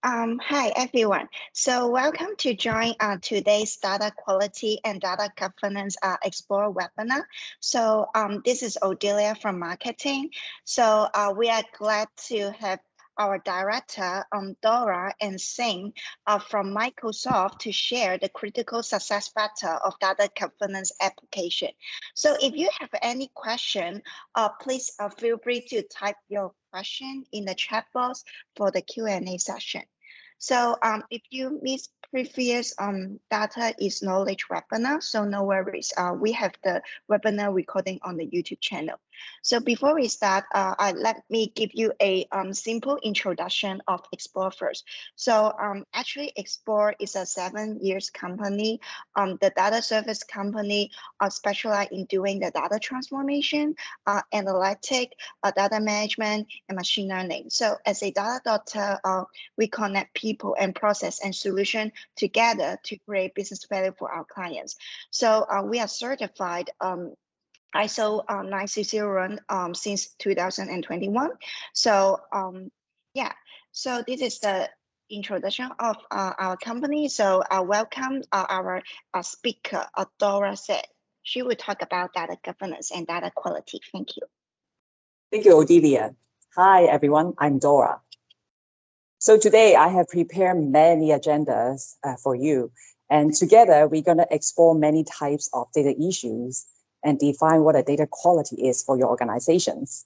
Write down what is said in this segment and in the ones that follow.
Hi everyone. So welcome to join today's data quality and data governance Explore webinar. So this is Odelia from marketing. So we are glad to have our director Dora and Singh from Microsoft to share the critical success factor of data governance application. So if you have any question, please feel free to type your question in the chat box for the Q&A session. So if you miss previous data is knowledge webinar, so no worries. We have the webinar recording on the YouTube channel. So before we start, let me give you a simple introduction of Explore first. So actually Explore is a 7 years company. The data service company specialized in doing the data transformation, analytic, data management, and machine learning. So as a data doctor, we connect people and process and solution together to create business value for our clients. So we are certified ISO 9001 since 2021. So yeah, so this is the introduction of our company. So welcome our speaker, Dora said. She will talk about data governance and data quality. Thank you. Thank you, Odelia. Hi, everyone. I'm Dora. So today I have prepared many agendas for you. And together we're going to explore many types of data issues and define what a data quality is for your organizations.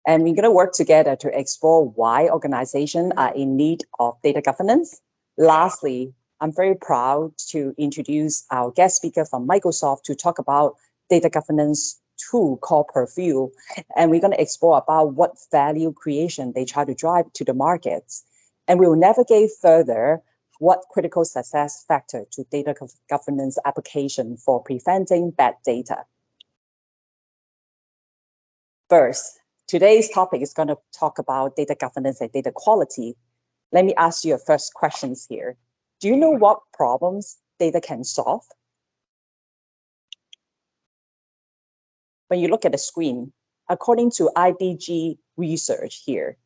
And we're going to work together to explore why organizations are in need of data governance. Lastly, I'm very proud to introduce our guest speaker from Microsoft to talk about data governance tool called Purview. And we're going to explore about what value creation they try to drive to the markets. And we will navigate further what critical success factor to data governance application for preventing bad data. First, today's topic is going to talk about data governance and data quality. Let me ask you a first questions here. Do you know what problems data can solve? When you look at the screen, according to IDG research here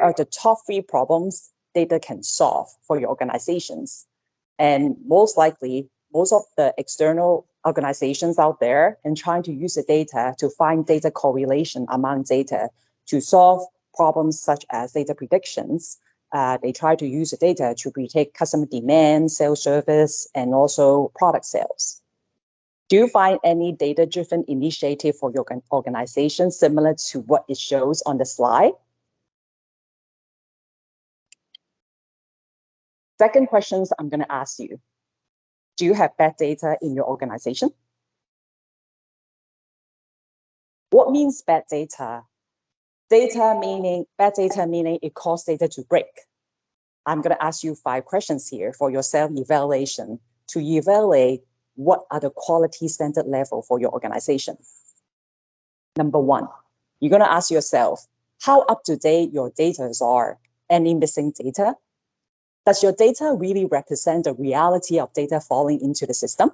are the top 3 problems data can solve for your organizations. And most likely, most of the external organizations out there and trying to use the data to find data correlation among data to solve problems such as data predictions. They try to use the data to predict customer demand, sales service, and also product sales. Do you find any data-driven initiative for your organization similar to what it shows on the slide? Second questions I'm going to ask you. Do you have bad data in your organization? What means bad data? Bad data meaning it causes data to break. I'm going to ask you 5 questions here for your self-evaluation to evaluate what are the quality standard level for your organization. Number 1, you're going to ask yourself, how up to date your data are? Any missing data? Does your data really represent the reality of data falling into the system?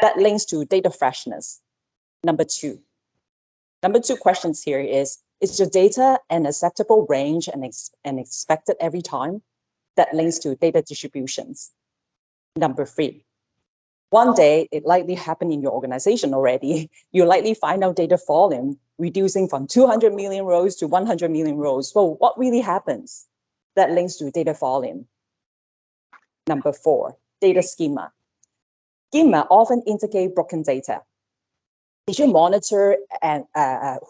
That links to data freshness. Number 2 questions here is your data an acceptable range and expected every time? That links to data distributions. Number 3, one day it likely happened in your organization already. You likely find out data volume reducing from 200 million rows to 100 million rows. So what really happens? That links to data volume. Number 4, data schema. Schema often indicate broken data. Did you monitor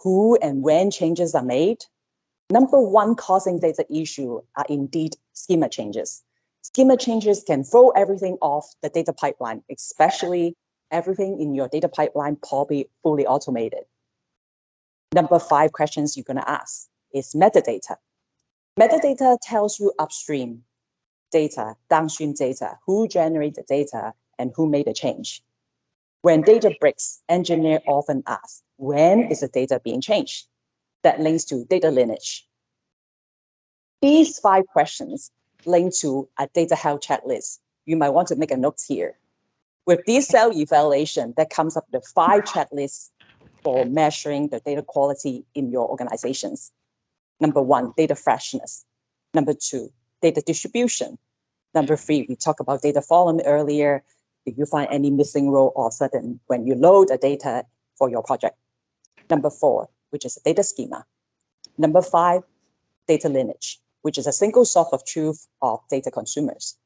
who and when changes are made? Number 1 causing data issue are indeed schema changes. Schema changes can throw everything off the data pipeline, especially everything in your data pipeline probably fully automated. Number 5 questions you're going to ask is metadata. Metadata tells you upstream data, downstream data, who generated the data and who made the change. When data breaks, engineers often ask, when is the data being changed? That links to data lineage. These 5 questions link to a data health checklist. You might want to make a note here. With this self-evaluation, that comes up with 5 checklists for measuring the data quality in your organizations. Number 1, data freshness. Number 2, data distribution. Number 3, we talked about data volume earlier. If you find any missing row all of a sudden when you load the data for your project. Number 4, which is a data schema. Number 5, data lineage, which is a single source of truth of data consumers.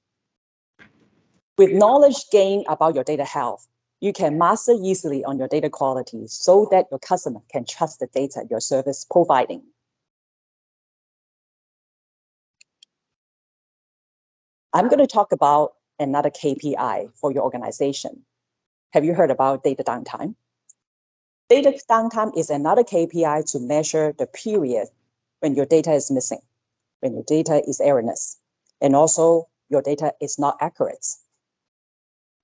With knowledge gained about your data health, you can master easily on your data quality so that your customer can trust the data your service providing. I'm going to talk about another KPI for your organization. Have you heard about data downtime? Data downtime is another KPI to measure the period when your data is missing, when your data is erroneous, and also your data is not accurate.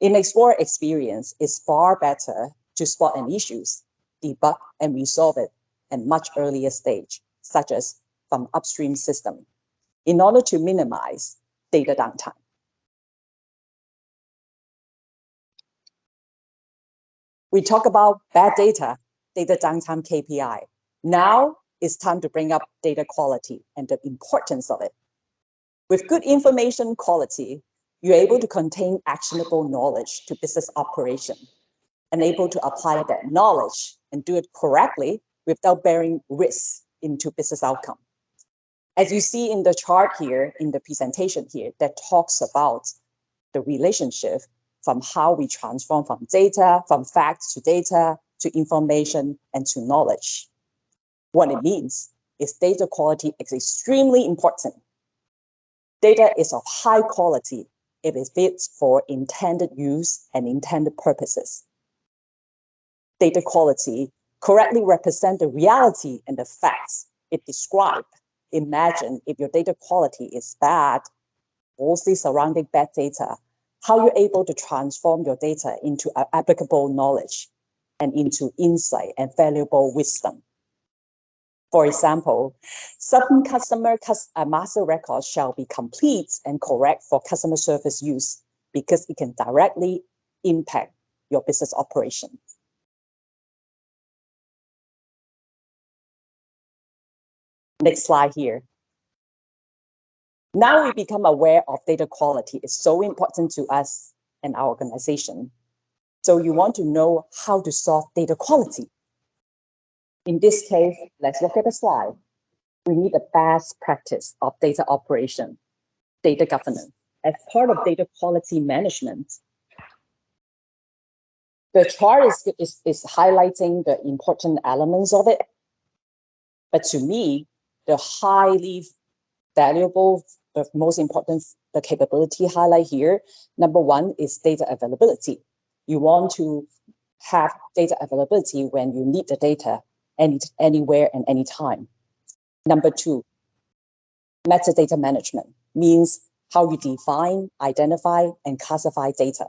In Explora experience, it's far better to spot an issues, debug and resolve it at much earlier stage, such as from upstream system, in order to minimize data downtime. We talk about bad data downtime KPI. Now it's time to bring up data quality and the importance of it. With good information quality, you're able to contain actionable knowledge to business operation and able to apply that knowledge and do it correctly without bearing risks into business outcome. As you see in the chart here, in the presentation here, that talks about the relationship from how we transform from data, from facts to data, to information, and to knowledge. What it means is data quality is extremely important. Data is of high quality if it fits for intended use and intended purposes. Data quality correctly represents the reality and the facts it describes. Imagine if your data quality is bad, mostly surrounding bad data, how you're able to transform your data into applicable knowledge and into insight and valuable wisdom. For example, certain customer master records shall be complete and correct for customer service use because it can directly impact your business operation. Next slide here. Now we become aware of data quality is so important to us and our organization. So you want to know how to solve data quality. In this case, let's look at the slide. We need a best practice of data operation, data governance. As part of data quality management, the chart is highlighting the important elements of it. But to me, the highly valuable, the most important, the capability highlight here, number 1 is data availability. You want to have data availability when you need the data anywhere and anytime. Number 2, metadata management means how you define, identify, and classify data.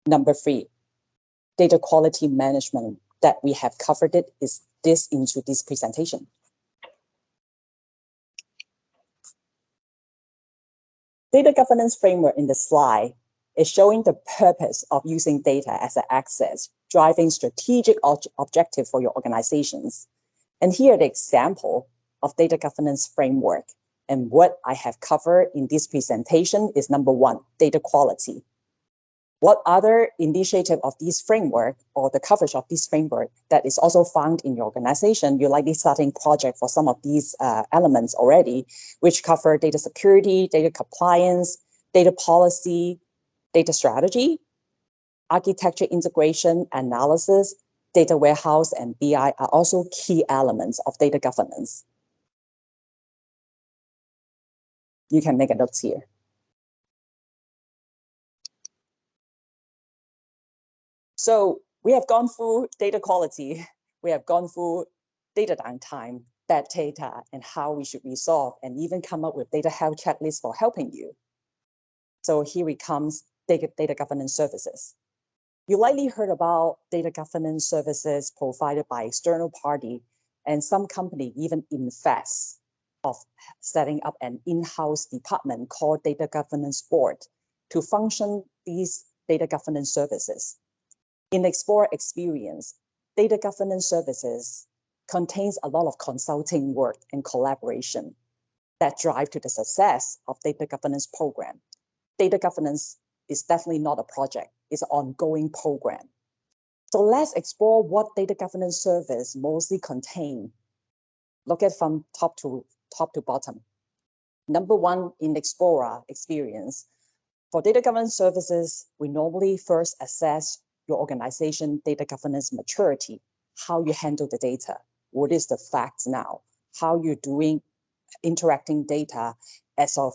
Number 3, data quality management that we have covered it is this into this presentation. Data governance framework in the slide is showing the purpose of using data as an access, driving strategic objective for your organizations. And here the example of data governance framework. And what I have covered in this presentation is number 1, data quality. What other initiative of this framework or the coverage of this framework that is also found in your organization, you're likely starting project for some of these elements already, which cover data security, data compliance, data policy, data strategy, architecture integration, analysis, data warehouse, and BI are also key elements of data governance. You can make a note here. So we have gone through data quality, we have gone through data downtime, bad data, and how we should resolve, and even come up with data health checklists for helping you. So here it comes, data governance services. You likely heard about data governance services provided by external party, and some company even invest of setting up an in-house department called Data Governance Board to function these data governance services. In Explora experience, data governance services contains a lot of consulting work and collaboration. that drive to the success of data governance program. Data governance is definitely not a project, it's an ongoing program. So let's explore what data governance service mostly contain. Look at from top to bottom. Number one, in Explorer experience, for data governance services, we normally first assess your organization data governance maturity, how you handle the data, what is the facts now, how you're doing interacting data as of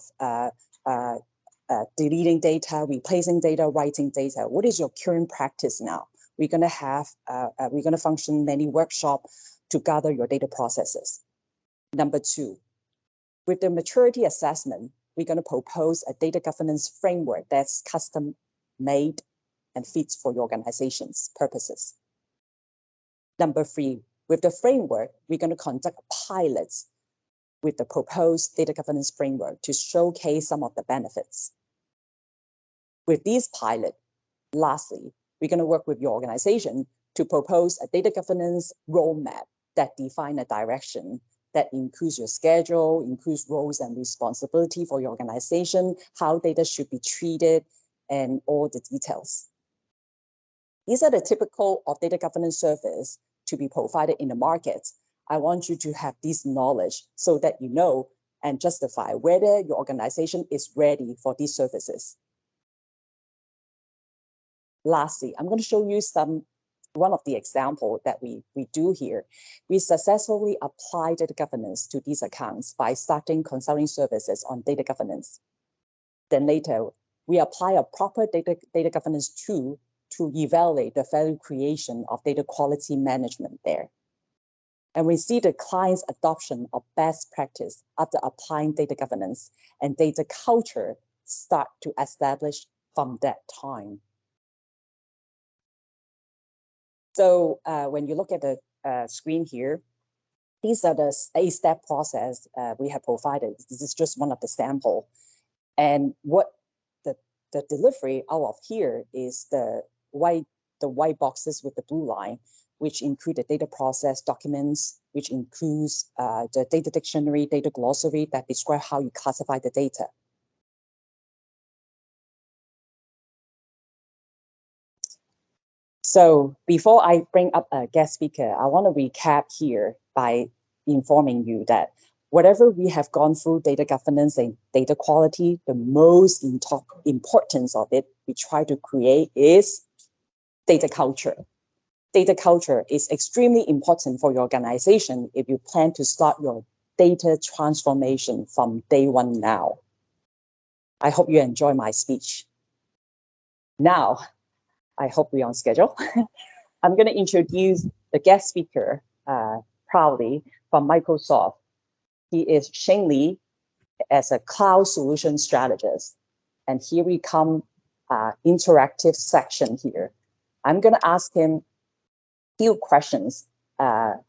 deleting data, replacing data, writing data. What is your current practice now? We're going to function many workshops to gather your data processes. Number two, with the maturity assessment, we're going to propose a data governance framework that's custom made and fits for your organization's purposes. Number three, with the framework, we're going to conduct pilots with the proposed data governance framework to showcase some of the benefits. With these pilots, lastly, we're going to work with your organization to propose a data governance roadmap that defines a direction that includes your schedule, includes roles and responsibility for your organization, how data should be treated, and all the details. These are the typical of data governance service to be provided in the market. I want you to have this knowledge so that you know and justify whether your organization is ready for these services. Lastly, I'm going to show you one of the examples that we do here. We successfully apply data governance to these accounts by starting consulting services on data governance. Then later, we apply a proper data governance tool to evaluate the value creation of data quality management there. And we see the client's adoption of best practice after applying data governance, and data culture start to establish from that time. So when you look at the screen here, these are the 8-step process we have provided. This is just one of the sample. And what the delivery out of here is the white boxes with the blue line, which include the data process documents, which includes the data dictionary, data glossary that describe how you classify the data. So before I bring up a guest speaker, I want to recap here by informing you that whatever we have gone through data governance and data quality, the most importance of it we try to create is data culture. Data culture is extremely important for your organization if you plan to start your data transformation from day one now. I hope you enjoy my speech. Now, I hope we're on schedule. I'm going to introduce the guest speaker proudly from Microsoft. He is Shane Lee as a cloud solution strategist. And here we come, interactive section here. I'm going to ask him a few questions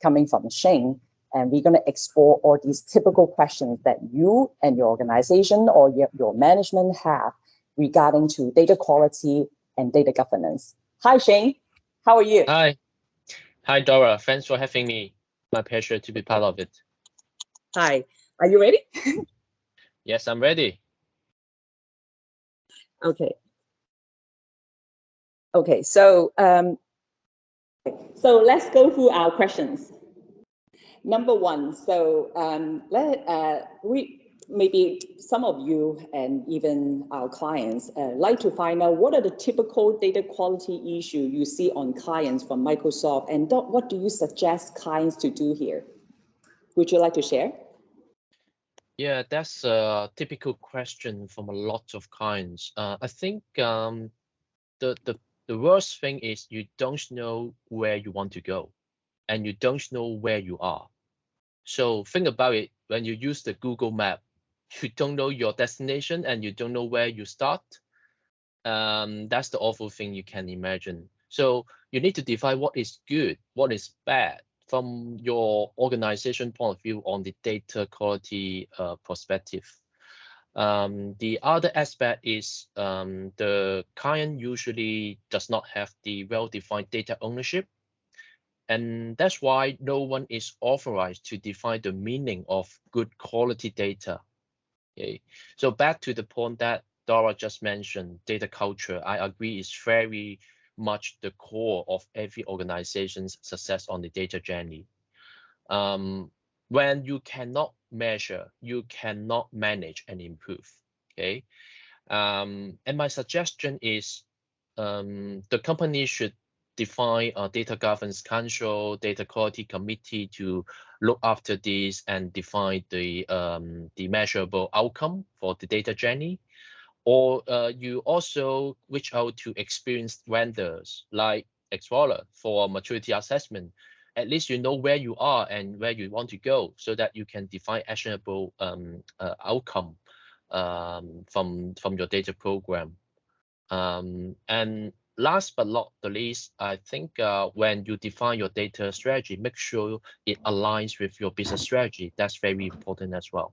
coming from Shane, and we're going to explore all these typical questions that you and your organization or your management have regarding to data quality and data governance. Hi, Shane. How are you? Hi, Dora. Thanks for having me. My pleasure to be part of it. Hi. Are you ready? Yes, I'm ready. Okay. Okay. So let's go through our questions. Number one. So maybe some of you and even our clients like to find out what are the typical data quality issues you see on clients from Microsoft, and what do you suggest clients to do here? Would you like to share? Yeah, that's a typical question from a lot of clients. I think the worst thing is you don't know where you want to go, and you don't know where you are. So think about it. When you use the Google map, you don't know your destination and you don't know where you start. That's the awful thing you can imagine. So you need to define what is good, what is bad from your organization point of view on the data quality perspective. The other aspect is the client usually does not have the well-defined data ownership. And that's why no one is authorized to define the meaning of good quality data. Okay, so back to the point that Dora just mentioned, data culture, I agree, is very much the core of every organization's success on the data journey. When you cannot measure, you cannot manage and improve. Okay, and my suggestion is the company should define a data governance council, data quality committee to look after this and define the measurable outcome for the data journey. Or you also reach out to experienced vendors like Explorer for maturity assessment. At least you know where you are and where you want to go, so that you can define actionable outcome from your data program. And last but not the least, I think when you define your data strategy, make sure it aligns with your business strategy. That's very important as well.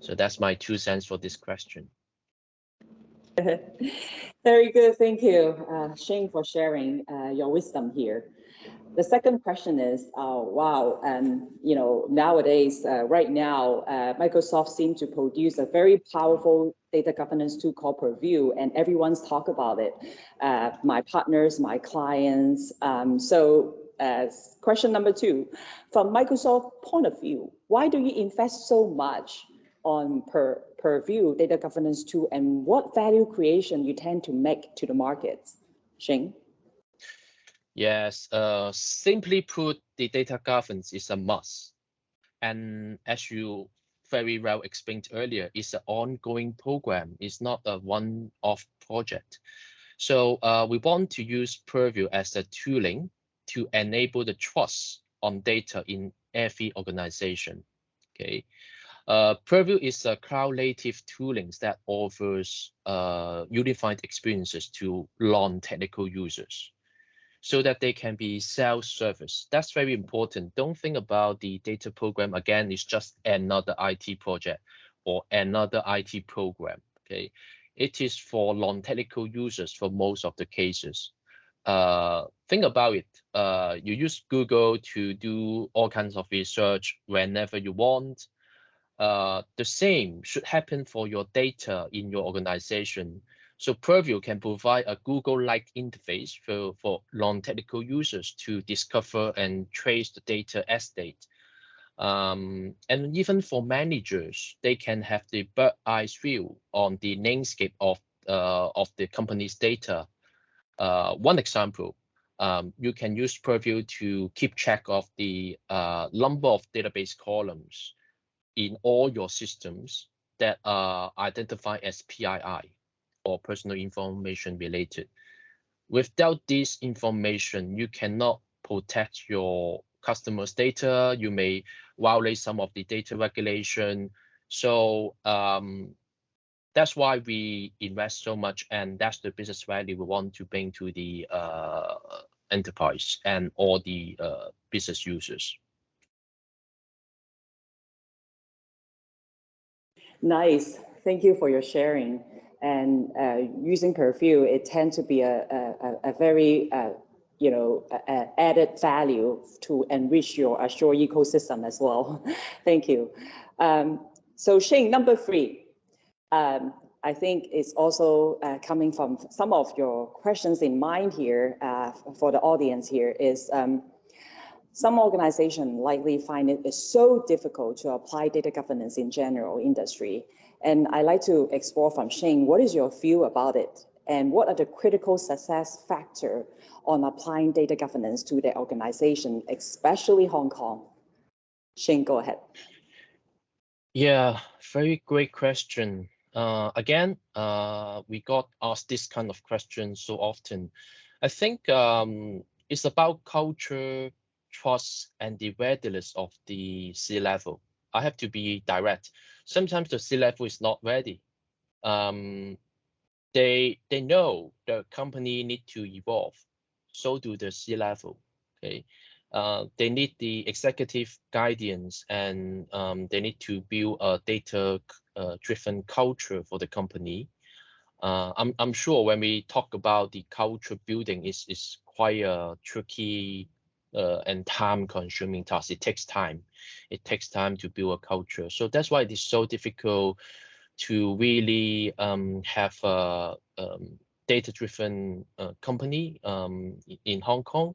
So that's my 2 cents for this question. Very good. Thank you, Shane, for sharing your wisdom here. The second question is, wow, you know, nowadays, right now, Microsoft seems to produce a very powerful data governance tool called Purview, and everyone's talk about it. My partners, my clients. Question number 2, from Microsoft point of view, why do you invest so much on Purview data governance tool, and what value creation you tend to make to the markets? Shane? Yes, simply put, the data governance is a must. And as you very well explained earlier, it's an ongoing program. It's not a one-off project. So we want to use Purview as a tooling to enable the trust on data in every organization. Okay. Purview is a cloud-native tooling that offers unified experiences to non-technical users, so that they can be self-service. That's very important. Don't think about the data program again, it's just another IT project or another IT program. Okay, it is for non-technical users for most of the cases. Think about it. You use Google to do all kinds of research whenever you want. The same should happen for your data in your organization. So Purview can provide a Google-like interface for non-technical users to discover and trace the data estate. And even for managers, they can have the bird-eye view on the landscape of the company's data. One example, you can use Purview to keep track of the number of database columns in all your systems that are identified as PII, or personal information related. Without this information, you cannot protect your customers' data. You may violate some of the data regulation. So that's why we invest so much, and that's the business value we want to bring to the enterprise and all the business users. Nice. Thank you for your sharing. And using Purview, it tends to be a very added value to enrich your Azure ecosystem as well. Thank you. So Shane, number 3, I think it's also coming from some of your questions in mind here for the audience here is some organizations likely find it is so difficult to apply data governance in general industry. And I'd like to explore from Shane, what is your view about it? And what are the critical success factors on applying data governance to the organization, especially Hong Kong? Shane, go ahead. Yeah, very great question. Again, we got asked this kind of question so often. I think it's about culture, trust, and the readiness of the C-level. I have to be direct. Sometimes the C-level is not ready. They know the company need to evolve. So do the C-level. Okay. They need the executive guidance, and they need to build a data-driven culture for the company. I'm sure when we talk about the culture building, is quite a tricky and time-consuming task. It takes time. It takes time to build a culture. So that's why it is so difficult to really have a data-driven company in Hong Kong.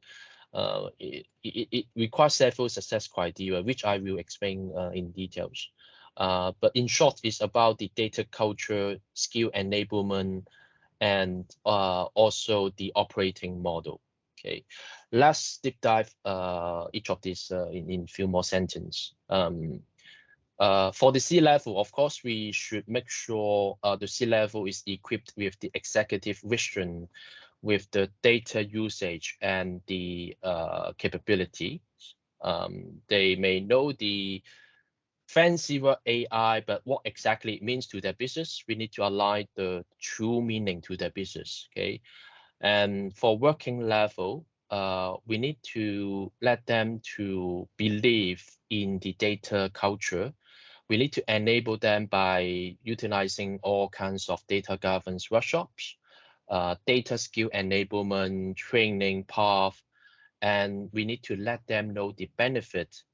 It requires several success criteria, which I will explain in details. But in short, it's about the data culture, skill enablement, and also the operating model. Okay, let's deep dive each of these in few more sentences. For the C-level, of course, we should make sure the C-level is equipped with the executive vision, with the data usage and the capability. They may know the fancy word AI, but what exactly it means to their business, we need to align the true meaning to their business. Okay, and for working level, we need to let them to believe in the data culture. We need to enable them by utilizing all kinds of data governance workshops, data skill enablement, training path, and we need to let them know the benefit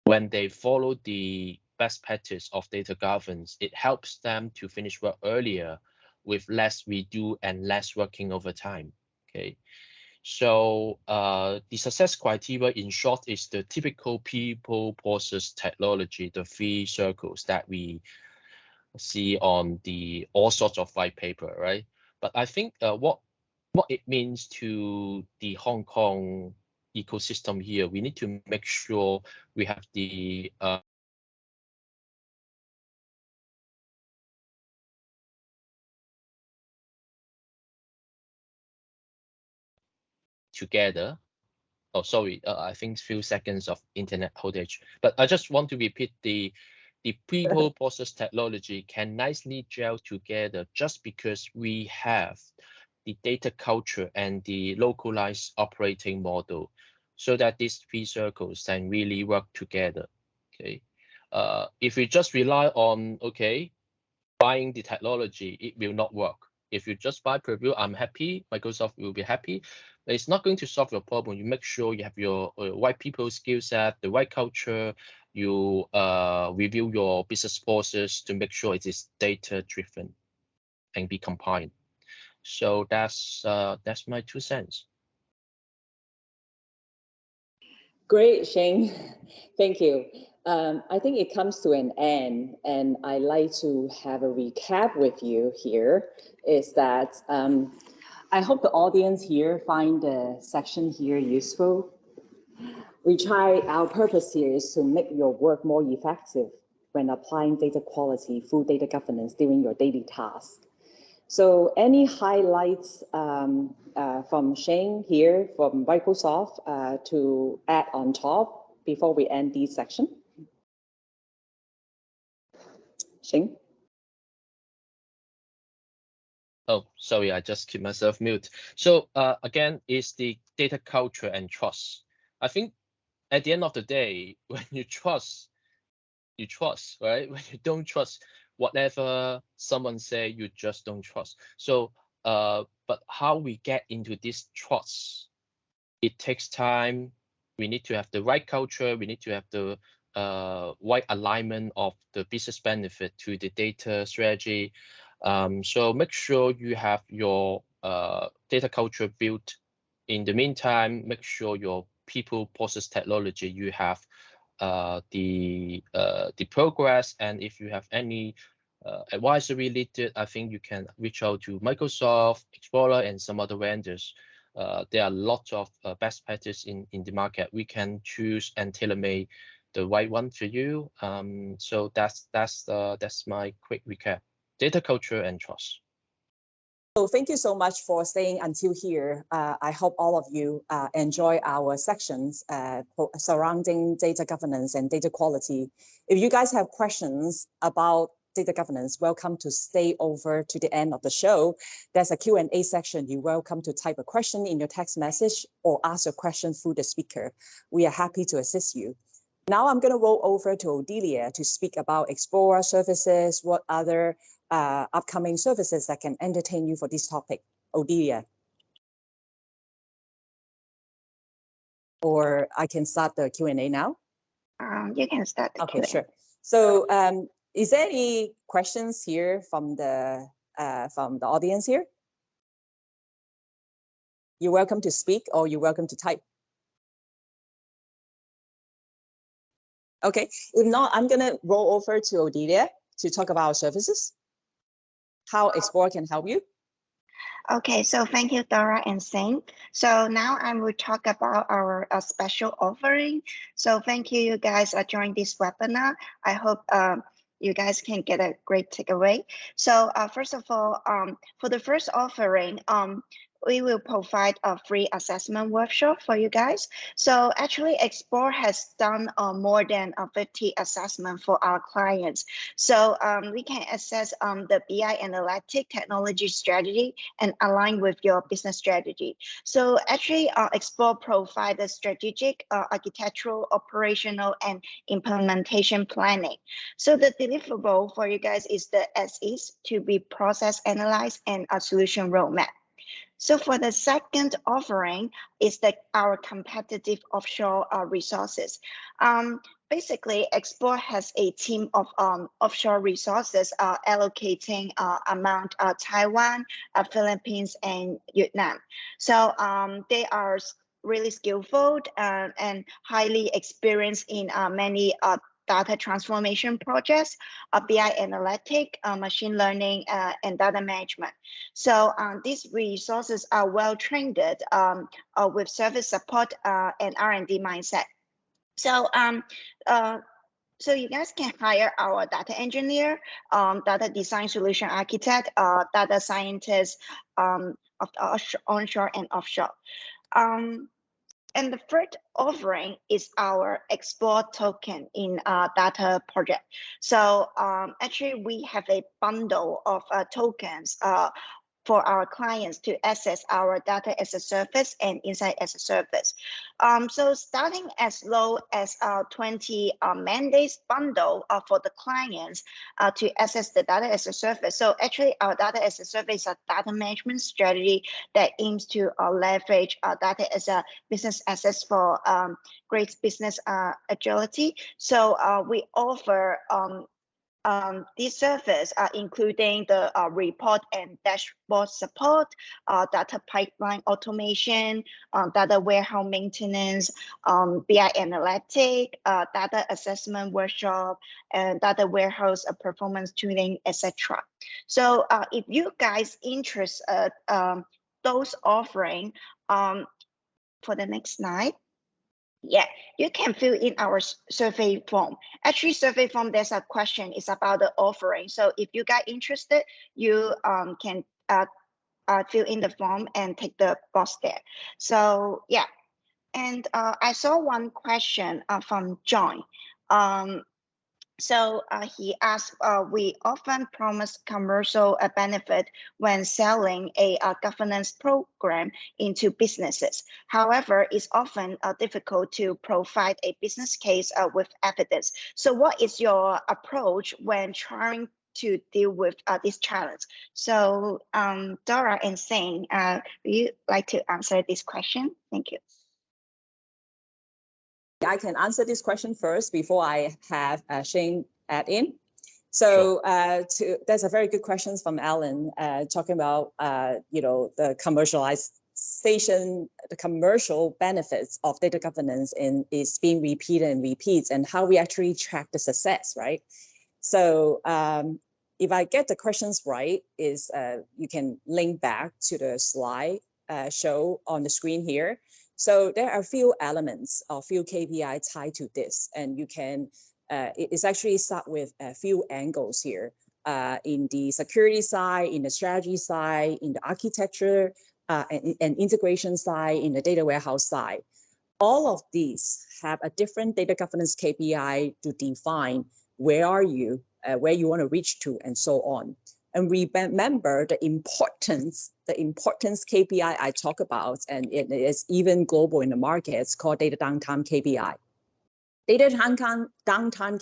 when they follow the best practice of data governance. It helps them to finish work earlier with less redo and less working over time. Okay. So the success criteria in short is the typical people, process, technology, the three circles that we see on the all sorts of white paper, right? But I think what it means to the Hong Kong ecosystem here, we need to make sure we have the together. Oh, sorry, I think few seconds of internet outage. But I just want to repeat the people, process, technology can nicely gel together just because we have the data culture and the localized operating model, so that these three circles can really work together. Okay, if we just rely on buying the technology, it will not work. If you just buy preview, I'm happy, Microsoft will be happy, but it's not going to solve your problem. You make sure you have your white people skill set, the right culture, you review your business process to make sure it is data driven and be compliant. So that's my 2 cents. Great, Shane. Thank you. I think it comes to an end, and I like to have a recap with you here. Is that I hope the audience here find the section here useful. Our purpose here is to make your work more effective when applying data quality, full data governance during your daily tasks. So any highlights from Shane here from Microsoft to add on top before we end this section? Shane? Oh, sorry, I just keep myself mute. So again, is the data culture and trust. I think at the end of the day, when you trust, right? When you don't trust, whatever someone say, you just don't trust. So but how we get into this trust, it takes time. We need to have the right culture. We need to have the right alignment of the business benefit to the data strategy. So make sure you have your data culture built. In the meantime, make sure your people, process, technology, you have the progress. And if you have any advisory related, I think you can reach out to Microsoft, Explorer, and some other vendors. There are lots of best practice in the market. We can choose and tailor-made the right one for you. So that's my quick recap. Data culture and trust. So thank you so much for staying until here. I hope all of you enjoy our sections surrounding data governance and data quality. If you guys have questions about data governance, welcome to stay over to the end of the show. There's a Q&A section. You're welcome to type a question in your text message or ask a question through the speaker. We are happy to assist you. Now I'm going to roll over to Odelia to speak about Explora services, what other upcoming services that can entertain you for this topic. Odelia. or I can start the Q&A now? You can start the Okay, Q&A. sure. So is there any questions here from the audience here? You're welcome to speak or you're welcome to type. Okay, if not, I'm gonna roll over to Odelia to talk about our services, how Explora can help you. Okay, so thank you, Dora and Sing. So now I will talk about our special offering. So thank you, you guys, joined this webinar. I hope you guys can get a great takeaway. So first of all, for the first offering, we will provide a free assessment workshop for you guys. So actually, Explora has done more than 50 assessments for our clients. So we can assess the BI analytic technology strategy and align with your business strategy. So actually, Explora provides the strategic, architectural, operational, and implementation planning. So the deliverable for you guys is the as-is, to be process analyzed, and a solution roadmap. So for the second offering is our competitive offshore resources. Basically, Explora has a team of offshore resources allocating among Taiwan, Philippines, and Vietnam. So they are really skillful and highly experienced in many data transformation projects, BI analytic, machine learning, and data management. So these resources are well trained with service support and R&D mindset. So so you guys can hire our data engineer, data design solution architect, data scientist of the onshore and offshore. And the third offering is our Explora token in data project. So actually, we have a bundle of tokens for our clients to access our data as a service and insight as a service. So starting as low as 20 mandates bundle for the clients to access the data as a service. So actually our data as a service is a data management strategy that aims to leverage data as a business asset for great business agility. So we offer these services are including the report and dashboard support, data pipeline automation, data warehouse maintenance, BI analytic, data assessment workshop, and data warehouse performance tuning, etc. So if you guys interested those offering, for the next slide. Yeah, you can fill in our survey form. Actually, survey form, there's a question, it's about the offering. So if you got interested, you can fill in the form and take the box there. So yeah, and I saw one question from John. So he asked, we often promise commercial benefit when selling a governance program into businesses. However, it's often difficult to provide a business case with evidence. So what is your approach when trying to deal with this challenge? So Dora and Sing, would you like to answer this question? Thank you. I can answer this question first before I have Shane add in. So there's a very good question from Alan talking about the commercialization, the commercial benefits of data governance is being repeated and repeats, and how we actually track the success, right? So if I get the questions right, is you can link back to the slide show on the screen here. So there are a few elements or few KPI tied to this, and you can, it's actually start with a few angles here in the security side, in the strategy side, in the architecture and integration side, in the data warehouse side. All of these have a different data governance KPI to define where are you, where you want to reach to, and so on. And remember the importance KPI I talk about, and it is even global in the market. It's called data downtime KPI. Data downtime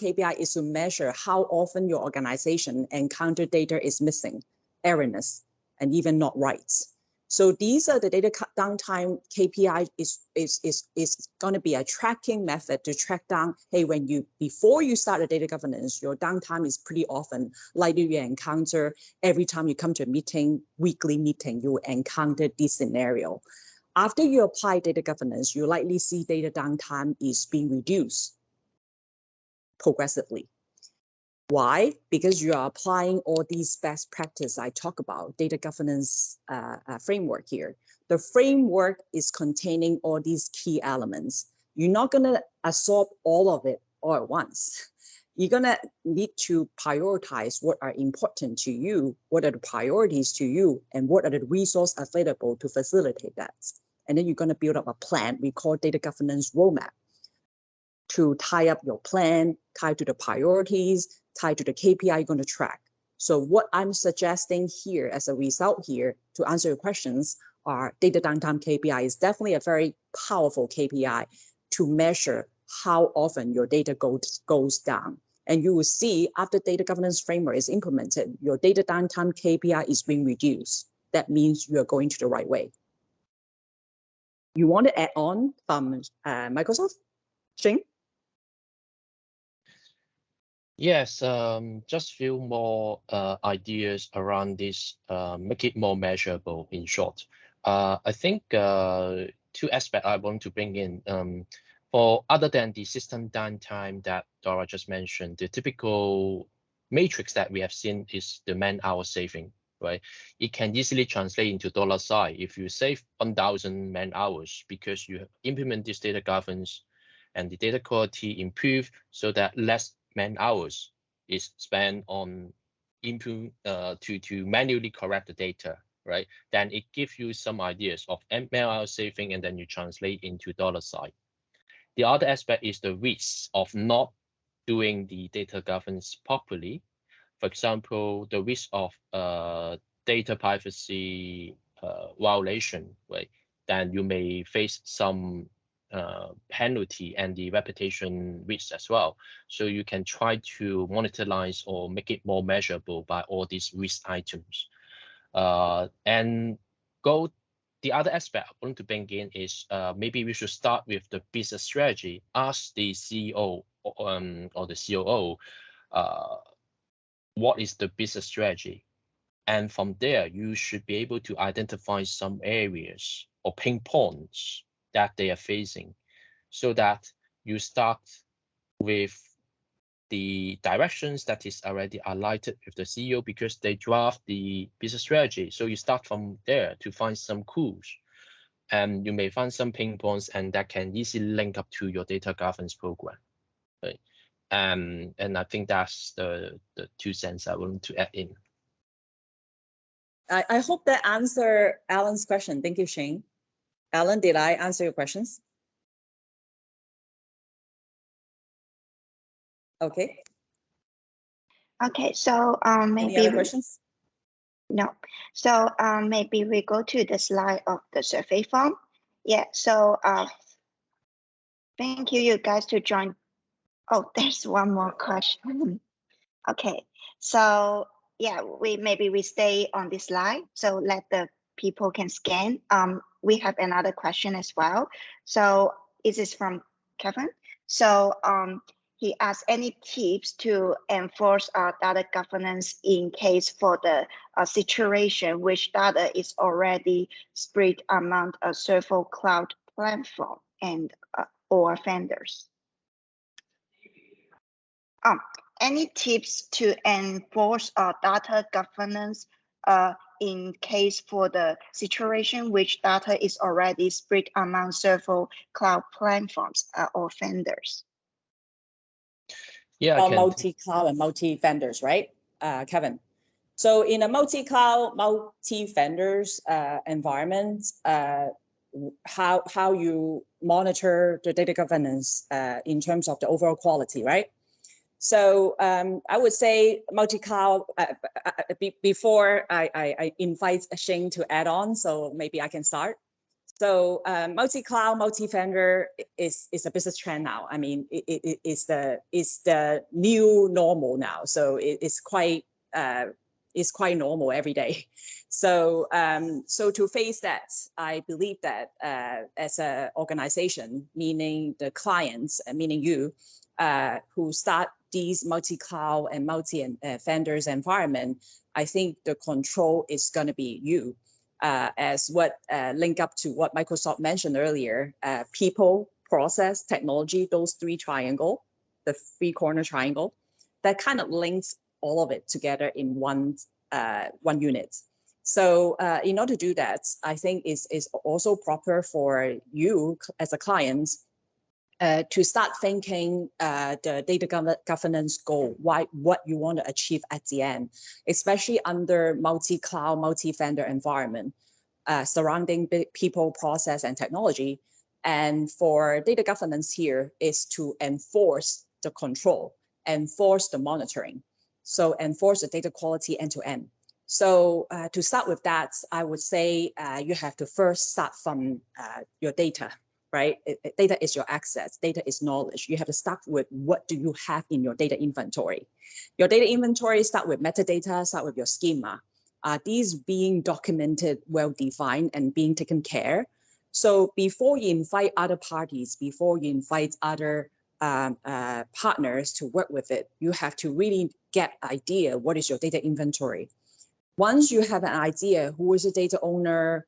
KPI is to measure how often your organization encounter data is missing, erroneous, and even not right. So these are the data downtime KPI is going to be a tracking method to track down, hey, before you start a data governance, your downtime is pretty often likely you encounter every time you come to a meeting, weekly meeting, you will encounter this scenario. After you apply data governance, you likely see data downtime is being reduced progressively. Why? Because you are applying all these best practice I talk about, data governance framework here. The framework is containing all these key elements. You're not going to absorb all of it all at once. You're going to need to prioritize what are important to you, what are the priorities to you, and what are the resources available to facilitate that. And then you're going to build up a plan we call data governance roadmap to tie up your plan, tie to the priorities, tie to the KPI you're going to track. So what I'm suggesting here as a result here to answer your questions are data downtime KPI is definitely a very powerful KPI to measure how often your data goes down. And you will see after data governance framework is implemented, your data downtime KPI is being reduced. That means you are going to the right way. You want to add on from Microsoft? Shing? Yes, just few more ideas around this, make it more measurable in short. I think two aspects I want to bring in. For other than the system downtime that Dora just mentioned, the typical matrix that we have seen is the man-hour saving, right? It can easily translate into dollar sign. If you save 1,000 man-hours because you implement this data governance and the data quality improve so that less man-hours is spent on input to manually correct the data, right? Then it gives you some ideas of man-hour saving, and then you translate into dollar sign. The other aspect is the risk of not doing the data governance properly. For example, the risk of data privacy violation, right? Then you may face some penalty and the reputation risk as well. So you can try to monetize or make it more measurable by all these risk items. And the other aspect I want to bring in is maybe we should start with the business strategy. Ask the CEO or the COO, what is the business strategy? And from there, you should be able to identify some areas or pain points that they are facing, so that you start with the directions that is already aligned with the CEO because they draft the business strategy. So you start from there to find some clues, and you may find some pain points, and that can easily link up to your data governance program. Right? And I think that's the 2 cents I want to add in. I hope that answered Alan's question. Thank you, Shane. Alan, did I answer your questions? Okay. Okay, so maybe Any other questions? No. So maybe we go to the slide of the survey form. Yeah, so thank you guys to join. Oh, there's one more question. Okay, so yeah, maybe we stay on this slide, so let the people can scan. We have another question as well. So this is from Kevin. So he asked any tips to enforce data governance in case for the situation which data is already spread among several cloud platform and or vendors. Any tips to enforce data governance in case for the situation which data is already spread among several cloud platforms or vendors? Yeah, multi-cloud and multi-vendors, right, Kevin? So in a multi-cloud, multi-vendors environment, how you monitor the data governance in terms of the overall quality, right? So I would say multi-cloud, before I invite Shane to add on, so maybe I can start. So multi-cloud, multi-vendor is a business trend now. I mean, it's the new normal now. So it's quite is quite normal every day. So, so to face that, I believe that as an organization, meaning the clients, meaning you, who start these multi-cloud and multi-vendors environment, I think the control is going to be you. As what link up to what Microsoft mentioned earlier, people, process, technology, those three triangle, the three-corner triangle, that kind of links all of it together in one unit. So in order to do that, I think is also proper for you as a client to start thinking the data governance goal, what you want to achieve at the end, especially under multi-cloud, multi-vendor environment, surrounding people, process, and technology. And for data governance here is to enforce the control, enforce the monitoring. So enforce the data quality end to end. So to start with that, I would say you have to first start from your data, right? Data is your access, data is knowledge. You have to start with what do you have in your data inventory. Your data inventory start with metadata, start with your schema. These being documented, well-defined, and being taken care. So before you invite other parties, before you invite other partners to work with it, you have to really get an idea what is your data inventory. Once you have an idea who is the data owner,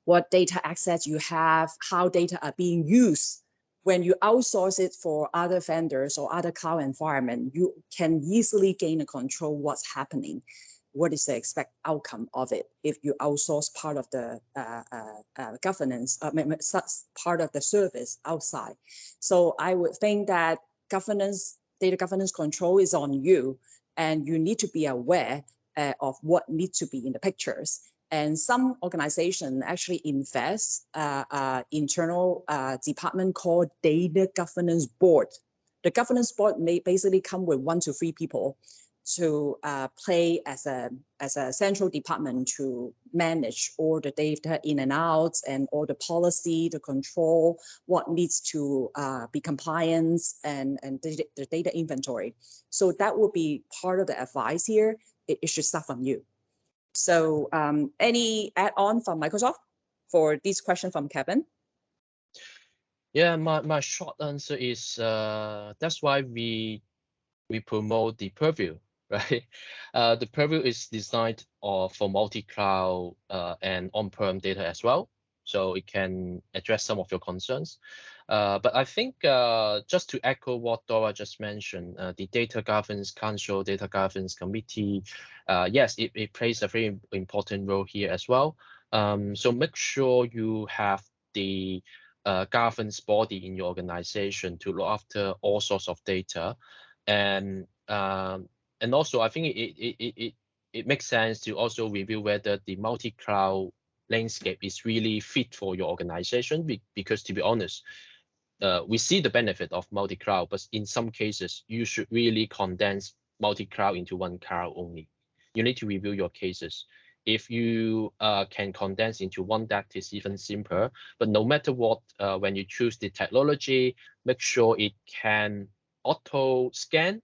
what data access you have, how data are being used, when you outsource it for other vendors or other cloud environment, you can easily gain a control what's happening. What is the expected outcome of it if you outsource part of the governance, part of the service outside? So I would think that data governance control is on you, and you need to be aware of what needs to be in the pictures. And some organization actually invest internal department called Data Governance Board. The governance board may basically come with 1 to 3 people to play as a central department to manage all the data in and out and all the policy, the control, what needs to be compliance and the data inventory. So that would be part of the advice here. It should start from you. So any add-on from Microsoft for this question from Kevin? Yeah, my short answer is that's why we promote the Purview, right? The Purview is designed for multi-cloud and on-prem data as well, so it can address some of your concerns. But I think just to echo what Dora just mentioned, the Data Governance Council, Data Governance Committee, yes, it plays a very important role here as well. So make sure you have the governance body in your organization to look after all sorts of data, and also I think it makes sense to also review whether the multi-cloud landscape is really fit for your organization, because to be honest, we see the benefit of multi-cloud, but in some cases you should really condense multi-cloud into one cloud only. You need to review your cases. If you can condense into one, that is even simpler. But no matter what, when you choose the technology, make sure it can auto scan,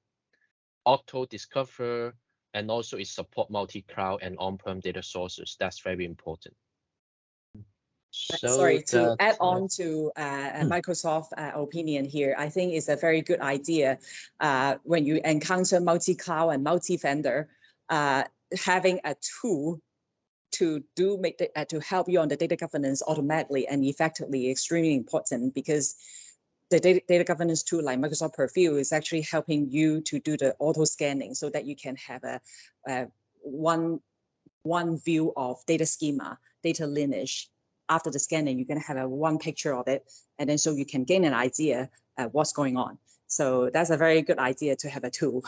auto discover, and also it support multi-cloud and on-prem data sources. That's very important. So sorry, to add on to Microsoft opinion here, I think it's a very good idea when you encounter multi-cloud and multi-vendor, having a tool to help you on the data governance automatically and effectively extremely important, because the data governance tool like Microsoft Purview is actually helping you to do the auto scanning so that you can have a one view of data schema, data lineage. After the scanning, you're going to have one picture of it, and then so you can gain an idea what's going on. So that's a very good idea to have a tool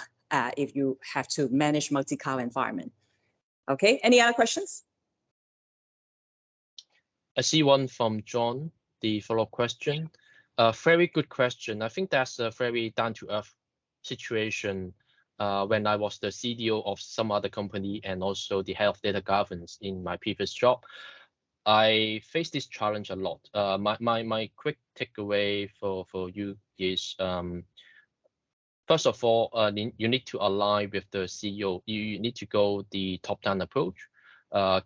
if you have to manage multi-cloud environment. Okay, any other questions? I see one from John, the follow-up question. Very good question. I think that's a very down-to-earth situation. When I was the CDO of some other company and also the head of data governance in my previous job, I faced this challenge a lot. My quick takeaway for you is First of all, you need to align with the CEO. You need to go the top-down approach,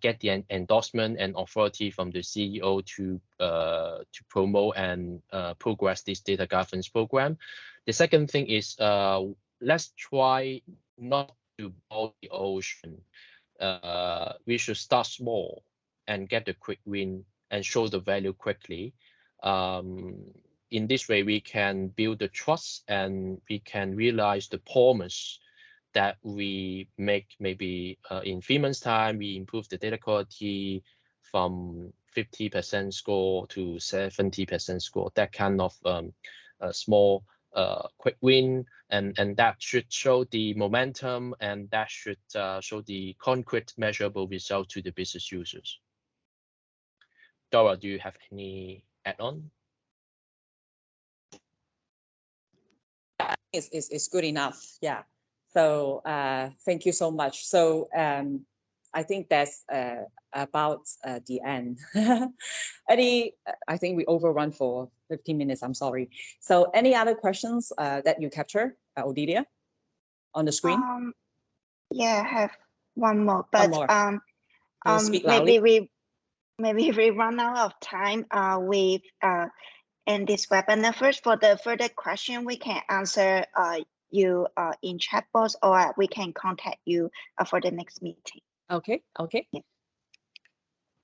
get the endorsement and authority from the CEO to promote and progress this data governance program. The second thing is let's try not to boil the ocean. We should start small and get the quick win and show the value quickly. In this way, we can build the trust and we can realize the promise that we make. Maybe in 3 months' time, we improve the data quality from 50% score to 70% score. That kind of a small quick win, and that should show the momentum, and that should show the concrete measurable result to the business users. Dora, do you have any add-on? It's good enough. Yeah. So thank you so much. So I think that's about the end. I think we overrun for 15 minutes. I'm sorry. So any other questions that you capture, Odelia, on the screen? Yeah, I have one more, but maybe we run out of time with in this webinar. First, for the further question, we can answer you in chat box, or we can contact you for the next meeting. Okay. Yeah.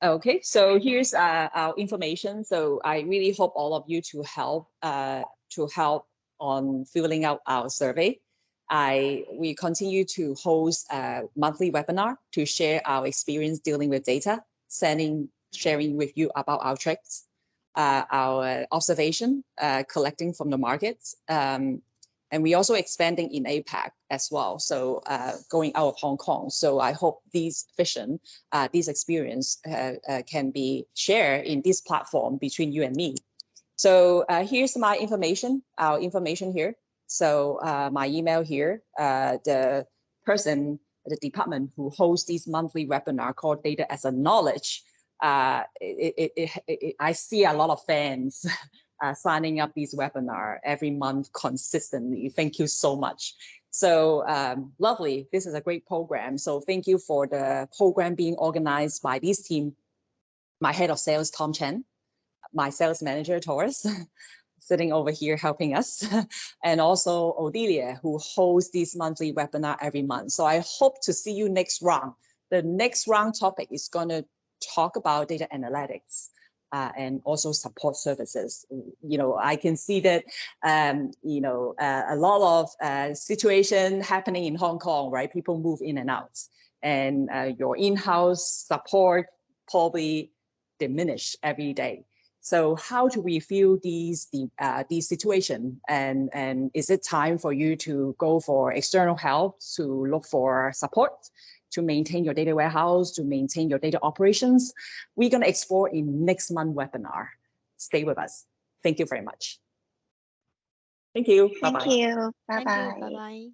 Okay, so here's our information. So I really hope all of you to help on filling out our survey. We continue to host a monthly webinar to share our experience dealing with data, sharing with you about our tricks, our observation, collecting from the markets. And we're also expanding in APAC as well, so going out of Hong Kong. So I hope this vision, this experience can be shared in this platform between you and me. So here's my information, our information here. So my email here, the person, the department who hosts this monthly webinar called Data as a Knowledge. I see a lot of fans signing up this webinar every month consistently. Thank you so much. So lovely. This is a great program. So thank you for the program being organized by this team. My head of sales, Tom Chen, my sales manager, Taurus, sitting over here helping us, and also Odelia, who hosts this monthly webinar every month. So I hope to see you next round. The next round topic is going to talk about data analytics. And also support services. You know, I can see that, you know, a lot of situation happening in Hong Kong, right? People move in and out, and your in-house support probably diminish every day. So how do we feel these situation, and is it time for you to go for external help to look for support to maintain your data warehouse, to maintain your data operations? We're going to explore in next month webinar. Stay with us. Thank you very much. Thank you. Thank you. Bye-bye. Thank you. Bye-bye.